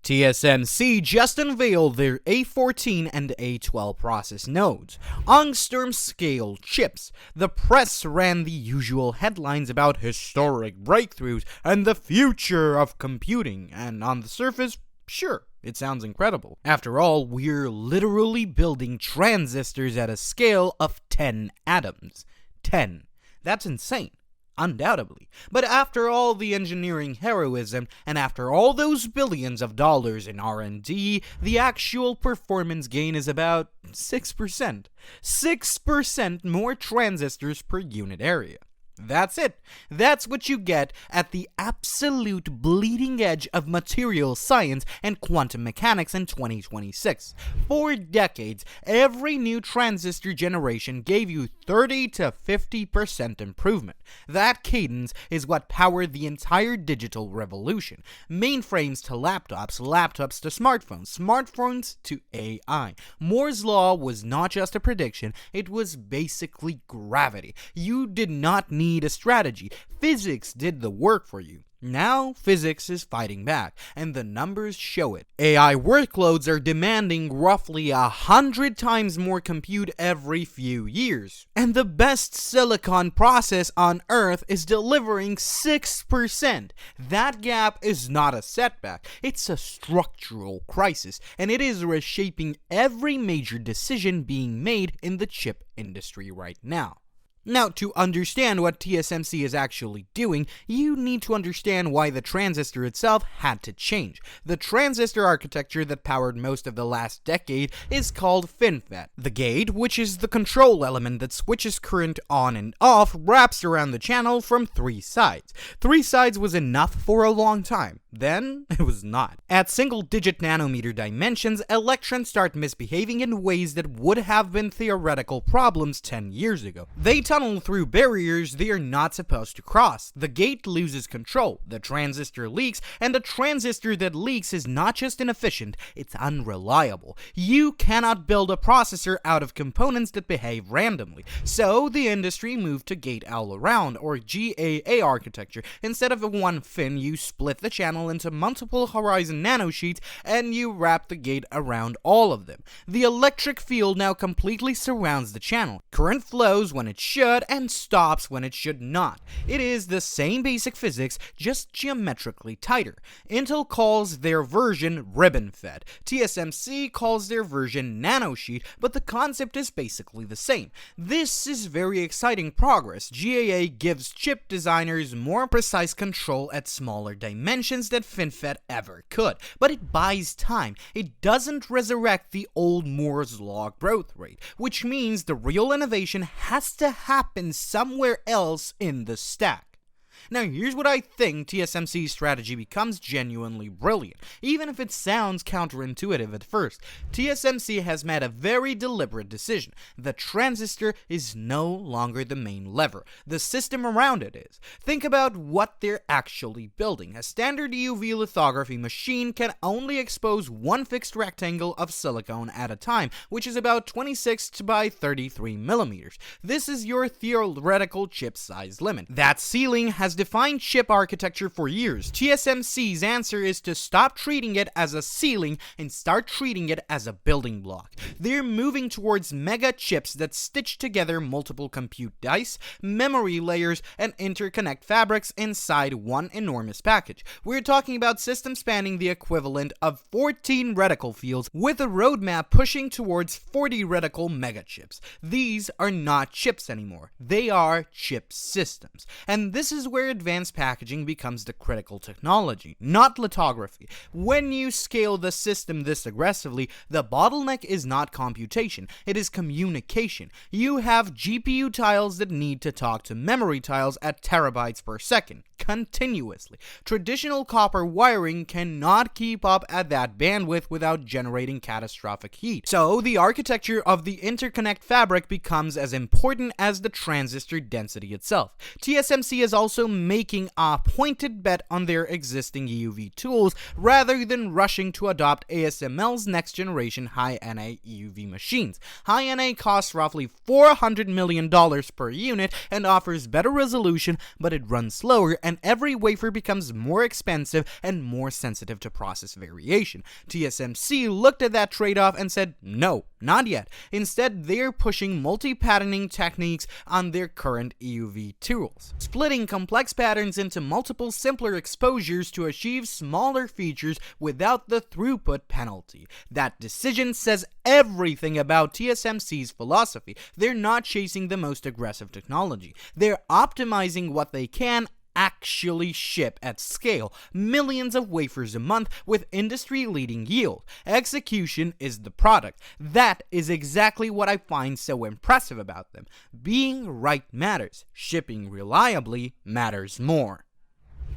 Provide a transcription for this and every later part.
TSMC just unveiled their A14 and A12 process nodes, angstrom-scale chips. The press ran the usual headlines about historic breakthroughs and the future of computing, and on the surface, sure, it sounds incredible. After all, we're literally building transistors at a scale of 10 atoms. 10. That's insane. Undoubtedly. But after all the engineering heroism, and after all those billions of dollars in R&D, the actual performance gain is about 6%. 6% more transistors per unit area. That's it. That's what you get at the absolute bleeding edge of material science and quantum mechanics in 2026. For decades, every new transistor generation gave you 30 to 50% improvement. That cadence is what powered the entire digital revolution. Mainframes to laptops, laptops to smartphones, smartphones to AI. Moore's Law was not just a prediction, it was basically gravity. You did not need a strategy. Physics did the work for you. Now, physics is fighting back, and the numbers show it. AI workloads are demanding roughly 100 times more compute every few years. And the best silicon process on Earth is delivering 6%. That gap is not a setback, it's a structural crisis, and it is reshaping every major decision being made in the chip industry right now. Now, to understand what TSMC is actually doing, you need to understand why the transistor itself had to change. The transistor architecture that powered most of the last decade is called FinFET. The gate, which is the control element that switches current on and off, wraps around the channel from 3 sides. 3 sides was enough for a long time. Then, it was not. At single-digit nanometer dimensions, electrons start misbehaving in ways that would have been theoretical problems 10 years ago. They tunnel through barriers they are not supposed to cross. The gate loses control, the transistor leaks, and the transistor that leaks is not just inefficient, it's unreliable. You cannot build a processor out of components that behave randomly. So, the industry moved to gate-all-around, or GAA architecture. Instead of a one fin, you split the channel into multiple horizon nanosheets, and you wrap the gate around all of them. The electric field now completely surrounds the channel. Current flows when it should, and stops when it should not. It is the same basic physics, just geometrically tighter. Intel calls their version RibbonFET. TSMC calls their version nanosheet, but the concept is basically the same. This is very exciting progress. GAA gives chip designers more precise control at smaller dimensions than FinFET ever could, but it buys time. It doesn't resurrect the old Moore's Law growth rate, which means the real innovation has to happen somewhere else in the stack. Now, here's what I think TSMC's strategy becomes genuinely brilliant, even if it sounds counterintuitive at first. TSMC has made a very deliberate decision. The transistor is no longer the main lever. The system around it is. Think about what they're actually building. A standard EUV lithography machine can only expose one fixed rectangle of silicon at a time, which is about 26 by 33 millimeters. This is your theoretical chip size limit. That ceiling has defined chip architecture for years. TSMC's answer is to stop treating it as a ceiling and start treating it as a building block. They're moving towards mega chips that stitch together multiple compute dice, memory layers, and interconnect fabrics inside one enormous package. We're talking about systems spanning the equivalent of 14 reticle fields, with a roadmap pushing towards 40 reticle megachips. These are not chips anymore. They are chip systems. And this is where advanced packaging becomes the critical technology, not lithography. When you scale the system this aggressively, the bottleneck is not computation, it is communication. You have GPU tiles that need to talk to memory tiles at terabytes per second, continuously. Traditional copper wiring cannot keep up at that bandwidth without generating catastrophic heat. So, the architecture of the interconnect fabric becomes as important as the transistor density itself. TSMC has also making a pointed bet on their existing EUV tools rather than rushing to adopt ASML's next-generation High-NA EUV machines. High-NA costs roughly $400 million per unit and offers better resolution, but it runs slower, and every wafer becomes more expensive and more sensitive to process variation. TSMC looked at that trade-off and said, no, not yet. Instead, they're pushing multi-patterning techniques on their current EUV tools, splitting complex patterns into multiple simpler exposures to achieve smaller features without the throughput penalty. That decision says everything about TSMC's philosophy. They're not chasing the most aggressive technology. They're optimizing what they can actually ship at scale, millions of wafers a month with industry-leading yield. Execution is the product. That is exactly what I find so impressive about them. Being right matters. Shipping reliably matters more.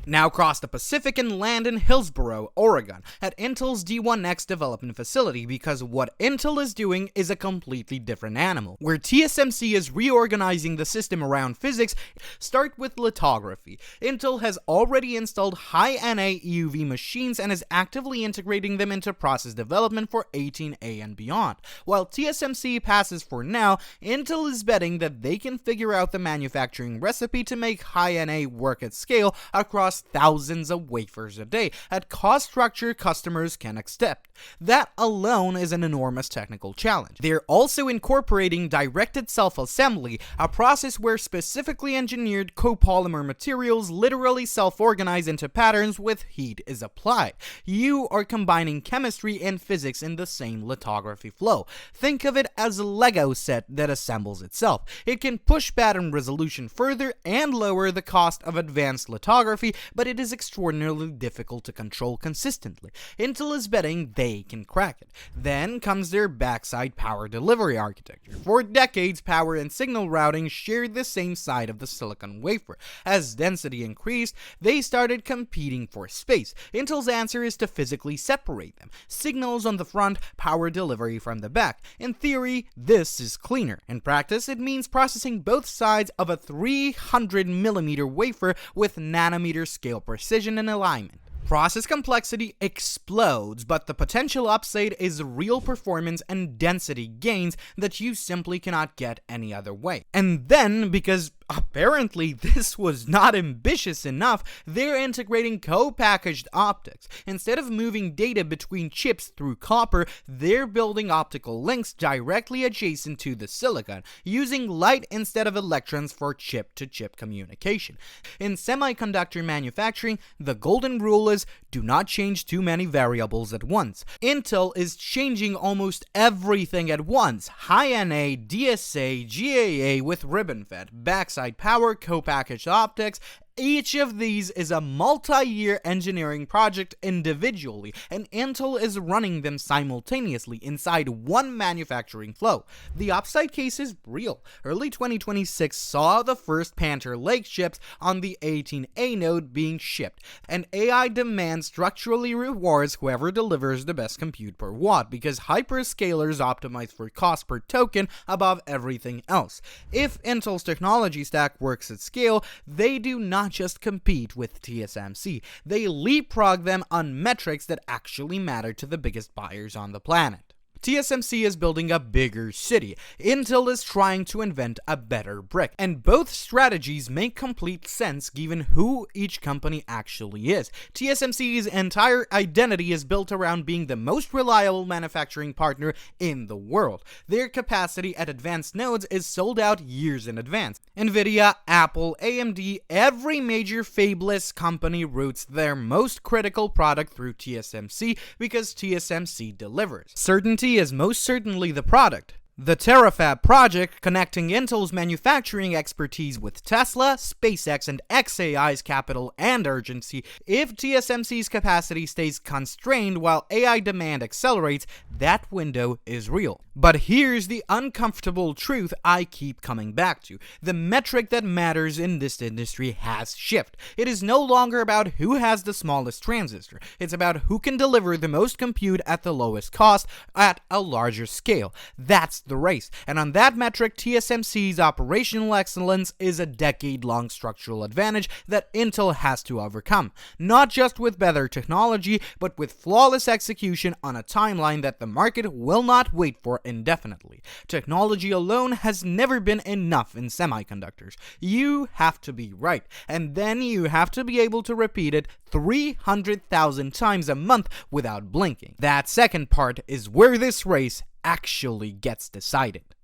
Now cross the Pacific and land in Hillsboro, Oregon, at Intel's D1X development facility, because what Intel is doing is a completely different animal. Where TSMC is reorganizing the system around physics, start with lithography. Intel has already installed High-NA EUV machines and is actively integrating them into process development for 18A and beyond. While TSMC passes for now, Intel is betting that they can figure out the manufacturing recipe to make High-NA work at scale across thousands of wafers a day at cost structure customers can accept. That alone is an enormous technical challenge. They're also incorporating directed self-assembly, a process where specifically engineered copolymer materials literally self-organize into patterns with heat is applied. You are combining chemistry and physics in the same lithography flow. Think of it as a Lego set that assembles itself. It can push pattern resolution further and lower the cost of advanced lithography, but it is extraordinarily difficult to control consistently. Intel is betting they can crack it. Then comes their backside power delivery architecture. For decades, power and signal routing shared the same side of the silicon wafer. As density increased, they started competing for space. Intel's answer is to physically separate them. Signals on the front, power delivery from the back. In theory, this is cleaner. In practice, it means processing both sides of a 300mm wafer with nanometer scale precision and alignment. Process complexity explodes, but the potential upside is real performance and density gains that you simply cannot get any other way. And then, because apparently this was not ambitious enough, they're integrating co-packaged optics. Instead of moving data between chips through copper, they're building optical links directly adjacent to the silicon, using light instead of electrons for chip-to-chip communication. In semiconductor manufacturing, the golden rule is do not change too many variables at once. Intel is changing almost everything at once. High-NA, DSA, GAA with RibbonFET, backside power, co-packaged optics. Each of these is a multi-year engineering project individually, and Intel is running them simultaneously inside one manufacturing flow. The upside case is real. Early 2026 saw the first Panther Lake chips on the 18A node being shipped, and AI demand structurally rewards whoever delivers the best compute per watt, because hyperscalers optimize for cost per token above everything else. If Intel's technology stack works at scale, they do not just compete with TSMC. They leapfrog them on metrics that actually matter to the biggest buyers on the planet. TSMC is building a bigger city. Intel is trying to invent a better brick. And both strategies make complete sense given who each company actually is. TSMC's entire identity is built around being the most reliable manufacturing partner in the world. Their capacity at advanced nodes is sold out years in advance. Nvidia, Apple, AMD, every major fabless company routes their most critical product through TSMC because TSMC delivers. Certainty is most certainly the product. The Terafab project, connecting Intel's manufacturing expertise with Tesla, SpaceX, and xAI's capital and urgency. If TSMC's capacity stays constrained while AI demand accelerates, that window is real. But here's the uncomfortable truth I keep coming back to. The metric that matters in this industry has shifted. It is no longer about who has the smallest transistor. It's about who can deliver the most compute at the lowest cost at a larger scale. That's the race, and on that metric, TSMC's operational excellence is a decade-long structural advantage that Intel has to overcome, not just with better technology, but with flawless execution on a timeline that the market will not wait for indefinitely. Technology alone has never been enough in semiconductors. You have to be right, and then you have to be able to repeat it 300,000 times a month without blinking. That second part is where this race actually gets decided.